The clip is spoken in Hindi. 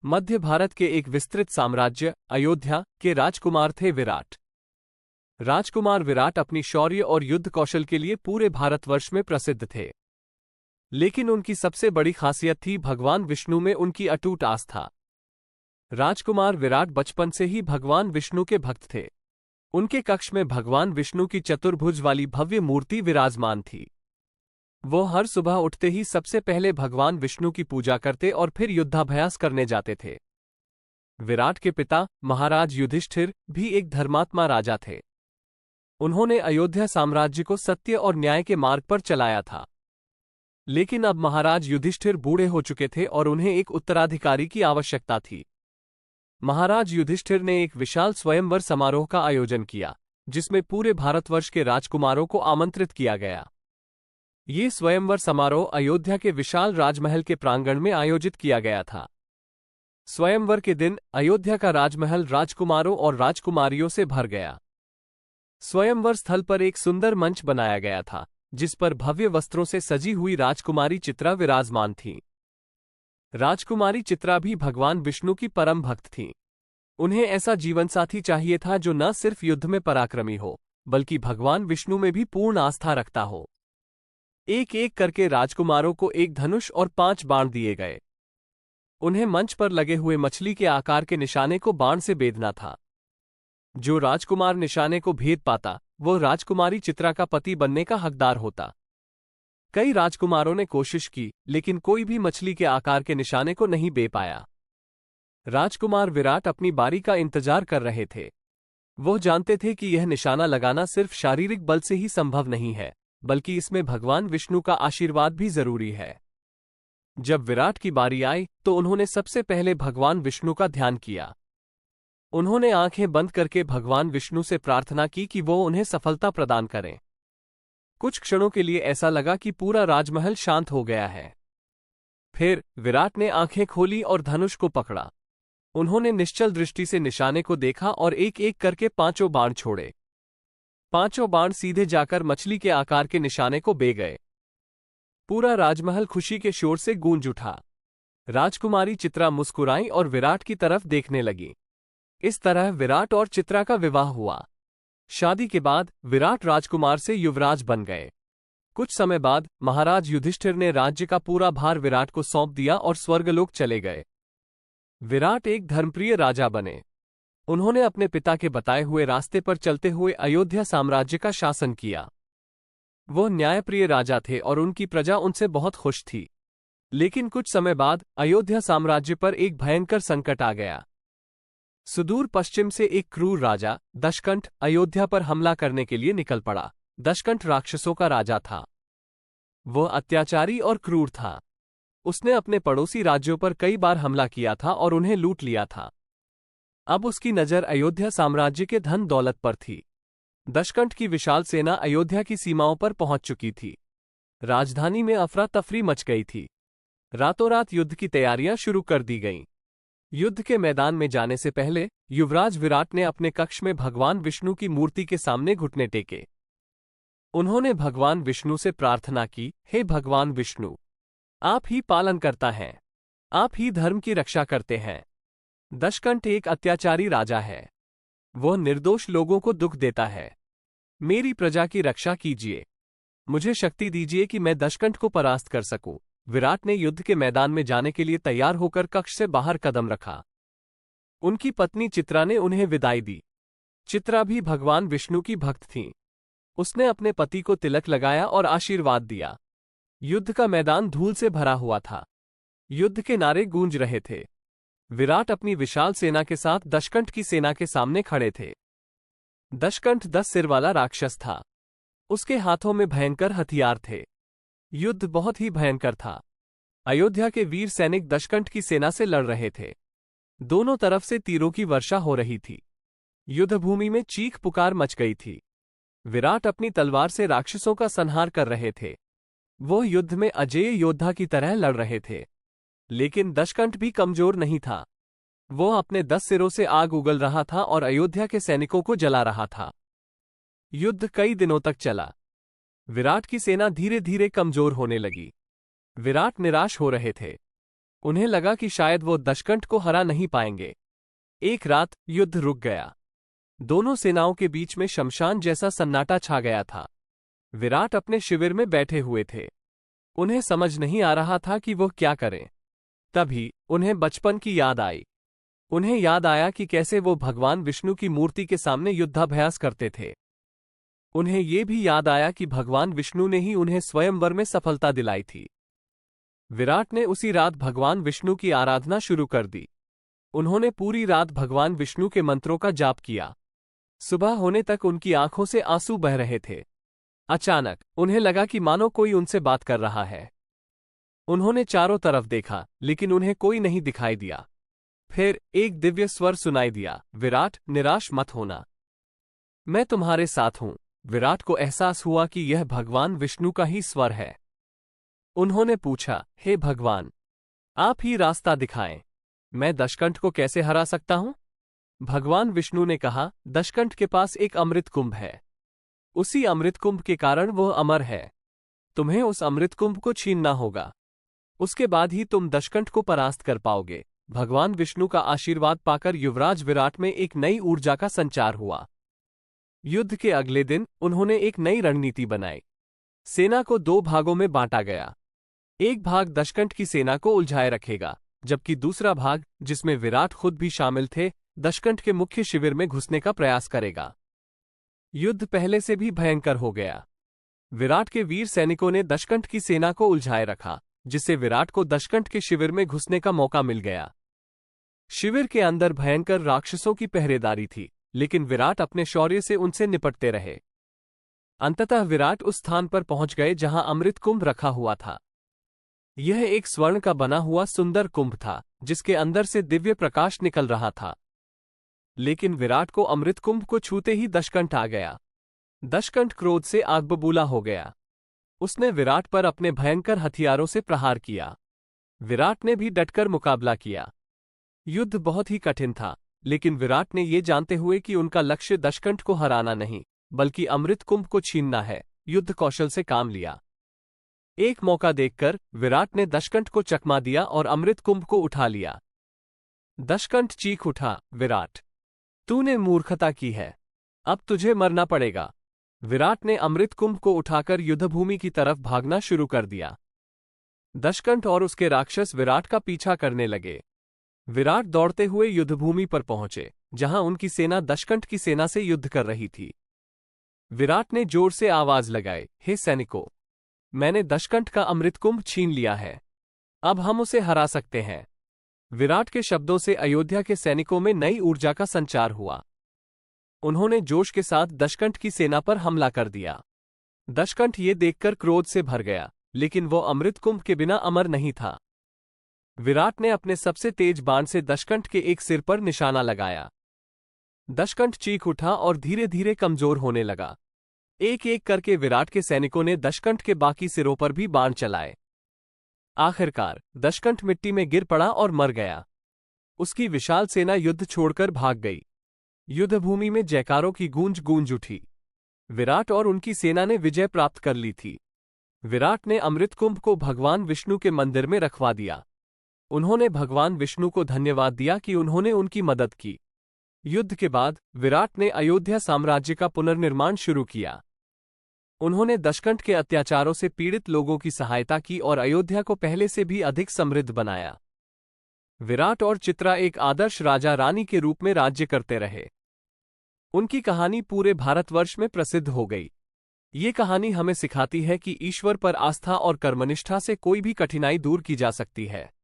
मध्य भारत के एक विस्तृत साम्राज्य अयोध्या के राजकुमार थे विराट। राजकुमार विराट अपनी शौर्य और युद्ध कौशल के लिए पूरे भारतवर्ष में प्रसिद्ध थे। लेकिन उनकी सबसे बड़ी खासियत थी भगवान विष्णु में उनकी अटूट आस्था। राजकुमार विराट बचपन से ही भगवान विष्णु के भक्त थे। उनके कक्ष में भगवान विष्णु की चतुर्भुज वाली भव्य मूर्ति विराजमान थी। वो हर सुबह उठते ही सबसे पहले भगवान विष्णु की पूजा करते और फिर युद्धाभ्यास करने जाते थे। विराट के पिता महाराज युधिष्ठिर भी एक धर्मात्मा राजा थे। उन्होंने अयोध्या साम्राज्य को सत्य और न्याय के मार्ग पर चलाया था। लेकिन अब महाराज युधिष्ठिर बूढ़े हो चुके थे और उन्हें एक उत्तराधिकारी की आवश्यकता थी। महाराज युधिष्ठिर ने एक विशाल स्वयंवर समारोह का आयोजन किया, जिसमें पूरे भारतवर्ष के राजकुमारों को आमंत्रित किया गया। ये स्वयंवर समारोह अयोध्या के विशाल राजमहल के प्रांगण में आयोजित किया गया था। स्वयंवर के दिन अयोध्या का राजमहल राजकुमारों और राजकुमारियों से भर गया। स्वयंवर स्थल पर एक सुंदर मंच बनाया गया था, जिस पर भव्य वस्त्रों से सजी हुई राजकुमारी चित्रा विराजमान थीं। राजकुमारी चित्रा भी भगवान विष्णु की परम भक्त थीं। उन्हें ऐसा जीवनसाथी चाहिए था जो न सिर्फ युद्ध में पराक्रमी हो, बल्कि भगवान विष्णु में भी पूर्ण आस्था रखता हो। एक एक करके राजकुमारों को एक धनुष और 5 बाण दिए गए। उन्हें मंच पर लगे हुए मछली के आकार के निशाने को बाण से बेधना था। जो राजकुमार निशाने को भेद पाता, वो राजकुमारी चित्रा का पति बनने का हकदार होता। कई राजकुमारों ने कोशिश की, लेकिन कोई भी मछली के आकार के निशाने को नहीं बे पाया। राजकुमार विराट अपनी बारी का इंतजार कर रहे थे। वो जानते थे कि यह निशाना लगाना सिर्फ शारीरिक बल से ही संभव नहीं है, बल्कि इसमें भगवान विष्णु का आशीर्वाद भी जरूरी है। जब विराट की बारी आई तो उन्होंने सबसे पहले भगवान विष्णु का ध्यान किया। उन्होंने आंखें बंद करके भगवान विष्णु से प्रार्थना की कि वो उन्हें सफलता प्रदान करें। कुछ क्षणों के लिए ऐसा लगा कि पूरा राजमहल शांत हो गया है। फिर विराट ने आंखें खोली और धनुष को पकड़ा। उन्होंने निश्चल दृष्टि से निशाने को देखा और एक एक करके 5 बाण छोड़े। 5 बाण सीधे जाकर मछली के आकार के निशाने को बे गए। पूरा राजमहल खुशी के शोर से गूंज उठा। राजकुमारी चित्रा मुस्कुराई और विराट की तरफ देखने लगी। इस तरह विराट और चित्रा का विवाह हुआ। शादी के बाद विराट राजकुमार से युवराज बन गए। कुछ समय बाद महाराज युधिष्ठिर ने राज्य का पूरा भार विराट को सौंप दिया और स्वर्गलोक चले गए। विराट एक धर्मप्रिय राजा बने। उन्होंने अपने पिता के बताए हुए रास्ते पर चलते हुए अयोध्या साम्राज्य का शासन किया। वो न्यायप्रिय राजा थे और उनकी प्रजा उनसे बहुत खुश थी। लेकिन कुछ समय बाद अयोध्या साम्राज्य पर एक भयंकर संकट आ गया। सुदूर पश्चिम से एक क्रूर राजा दशकंठ अयोध्या पर हमला करने के लिए निकल पड़ा। दशकंठ राक्षसों का राजा था। वह अत्याचारी और क्रूर था। उसने अपने पड़ोसी राज्यों पर कई बार हमला किया था और उन्हें लूट लिया था। अब उसकी नजर अयोध्या साम्राज्य के धन दौलत पर थी। दशकंठ की विशाल सेना अयोध्या की सीमाओं पर पहुंच चुकी थी। राजधानी में अफरा तफरी मच गई थी। रातों रात युद्ध की तैयारियां शुरू कर दी गईं। युद्ध के मैदान में जाने से पहले युवराज विराट ने अपने कक्ष में भगवान विष्णु की मूर्ति के सामने घुटने टेके। उन्होंने भगवान विष्णु से प्रार्थना की, हे भगवान विष्णु, आप ही पालन करता हैं, आप ही धर्म की रक्षा करते हैं। दशकंठ एक अत्याचारी राजा है। वह निर्दोष लोगों को दुख देता है। मेरी प्रजा की रक्षा कीजिए। मुझे शक्ति दीजिए कि मैं दशकंठ को परास्त कर सकूं। विराट ने युद्ध के मैदान में जाने के लिए तैयार होकर कक्ष से बाहर कदम रखा। उनकी पत्नी चित्रा ने उन्हें विदाई दी। चित्रा भी भगवान विष्णु की भक्त थीं। उसने अपने पति को तिलक लगाया और आशीर्वाद दिया। युद्ध का मैदान धूल से भरा हुआ था। युद्ध के नारे गूंज रहे थे। विराट अपनी विशाल सेना के साथ दशकंठ की सेना के सामने खड़े थे। दशकंठ 10 सिर वाला राक्षस था। उसके हाथों में भयंकर हथियार थे। युद्ध बहुत ही भयंकर था। अयोध्या के वीर सैनिक दशकंठ की सेना से लड़ रहे थे। दोनों तरफ से तीरों की वर्षा हो रही थी। युद्धभूमि में चीख पुकार मच गई थी। विराट अपनी तलवार से राक्षसों का संहार कर रहे थे। वो युद्ध में अजेय योद्धा की तरह लड़ रहे थे। लेकिन दशकंठ भी कमजोर नहीं था। वो अपने 10 सिरों से आग उगल रहा था और अयोध्या के सैनिकों को जला रहा था। युद्ध कई दिनों तक चला। विराट की सेना धीरे धीरे कमजोर होने लगी। विराट निराश हो रहे थे। उन्हें लगा कि शायद वो दशकंठ को हरा नहीं पाएंगे। एक रात युद्ध रुक गया। दोनों सेनाओं के बीच में शमशान जैसा सन्नाटा छा गया था। विराट अपने शिविर में बैठे हुए थे। उन्हें समझ नहीं आ रहा था कि वो क्या करें। तभी उन्हें बचपन की याद आई। उन्हें याद आया कि कैसे वो भगवान विष्णु की मूर्ति के सामने युद्धाभ्यास करते थे। उन्हें ये भी याद आया कि भगवान विष्णु ने ही उन्हें स्वयंवर में सफलता दिलाई थी। विराट ने उसी रात भगवान विष्णु की आराधना शुरू कर दी। उन्होंने पूरी रात भगवान विष्णु के मंत्रों का जाप किया। सुबह होने तक उनकी आंखों से आंसू बह रहे थे। अचानक उन्हें लगा कि मानो कोई उनसे बात कर रहा है। उन्होंने चारों तरफ देखा, लेकिन उन्हें कोई नहीं दिखाई दिया। फिर एक दिव्य स्वर सुनाई दिया, विराट, निराश मत होना, मैं तुम्हारे साथ हूं। विराट को एहसास हुआ कि यह भगवान विष्णु का ही स्वर है। उन्होंने पूछा, हे भगवान, आप ही रास्ता दिखाएं, मैं दशकंठ को कैसे हरा सकता हूं? भगवान विष्णु ने कहा, दशकंठ के पास एक अमृत कुंभ है। उसी अमृत कुंभ के कारण वह अमर है। तुम्हें उस अमृत कुंभ को छीनना होगा। उसके बाद ही तुम दशकंठ को परास्त कर पाओगे। भगवान विष्णु का आशीर्वाद पाकर युवराज विराट में एक नई ऊर्जा का संचार हुआ। युद्ध के अगले दिन उन्होंने एक नई रणनीति बनाई। सेना को दो भागों में बांटा गया। एक भाग दशकंठ की सेना को उलझाए रखेगा, जबकि दूसरा भाग, जिसमें विराट खुद भी शामिल थे, दशकंठ के मुख्य शिविर में घुसने का प्रयास करेगा। युद्ध पहले से भी भयंकर हो गया। विराट के वीर सैनिकों ने दशकंठ की सेना को उलझाए रखा, जिससे विराट को दशकंठ के शिविर में घुसने का मौका मिल गया। शिविर के अंदर भयंकर राक्षसों की पहरेदारी थी, लेकिन विराट अपने शौर्य से उनसे निपटते रहे। अंततः विराट उस स्थान पर पहुंच गए जहां अमृत कुंभ रखा हुआ था। यह एक स्वर्ण का बना हुआ सुंदर कुंभ था, जिसके अंदर से दिव्य प्रकाश निकल रहा था। लेकिन विराट को अमृत कुंभ को छूते ही दशकंठ आ गया। दशकंठ क्रोध से आग बबूला हो गया। उसने विराट पर अपने भयंकर हथियारों से प्रहार किया। विराट ने भी डटकर मुकाबला किया। युद्ध बहुत ही कठिन था, लेकिन विराट ने ये जानते हुए कि उनका लक्ष्य दशकंठ को हराना नहीं, बल्कि अमृत कुंभ को छीनना है, युद्ध कौशल से काम लिया। एक मौका देखकर विराट ने दशकंठ को चकमा दिया और अमृत कुंभ को उठा लिया। दशकंठ चीख उठा, विराट, तूने मूर्खता की है, अब तुझे मरना पड़ेगा। विराट ने अमृत कुंभ को उठाकर युद्धभूमि की तरफ भागना शुरू कर दिया। दशकंठ और उसके राक्षस विराट का पीछा करने लगे। विराट दौड़ते हुए युद्धभूमि पर पहुंचे, जहां उनकी सेना दशकंठ की सेना से युद्ध कर रही थी। विराट ने जोर से आवाज लगाई, हे सैनिकों, मैंने दशकंठ का अमृत कुंभ छीन लिया है, अब हम उसे हरा सकते हैं। विराट के शब्दों से अयोध्या के सैनिकों में नई ऊर्जा का संचार हुआ। उन्होंने जोश के साथ दशकंठ की सेना पर हमला कर दिया। दशकंठ ये देखकर क्रोध से भर गया, लेकिन वो अमृत कुंभ के बिना अमर नहीं था। विराट ने अपने सबसे तेज बाण से दशकंठ के एक सिर पर निशाना लगाया। दशकंठ चीख उठा और धीरे धीरे कमजोर होने लगा। एक एक करके विराट के सैनिकों ने दशकंठ के बाकी सिरों पर भी बाण चलाए। आखिरकार दशकंठ मिट्टी में गिर पड़ा और मर गया। उसकी विशाल सेना युद्ध छोड़कर भाग गई। युद्धभूमि में जयकारों की गूंज गूंज उठी। विराट और उनकी सेना ने विजय प्राप्त कर ली थी। विराट ने अमृत कुंभ को भगवान विष्णु के मंदिर में रखवा दिया। उन्होंने भगवान विष्णु को धन्यवाद दिया कि उन्होंने उनकी मदद की। युद्ध के बाद विराट ने अयोध्या साम्राज्य का पुनर्निर्माण शुरू किया। उन्होंने दशकंठ के अत्याचारों से पीड़ित लोगों की सहायता की और अयोध्या को पहले से भी अधिक समृद्ध बनाया। विराट और चित्रा एक आदर्श राजा रानी के रूप में राज्य करते रहे। उनकी कहानी पूरे भारतवर्ष में प्रसिद्ध हो गई। ये कहानी हमें सिखाती है कि ईश्वर पर आस्था और कर्मनिष्ठा से कोई भी कठिनाई दूर की जा सकती है।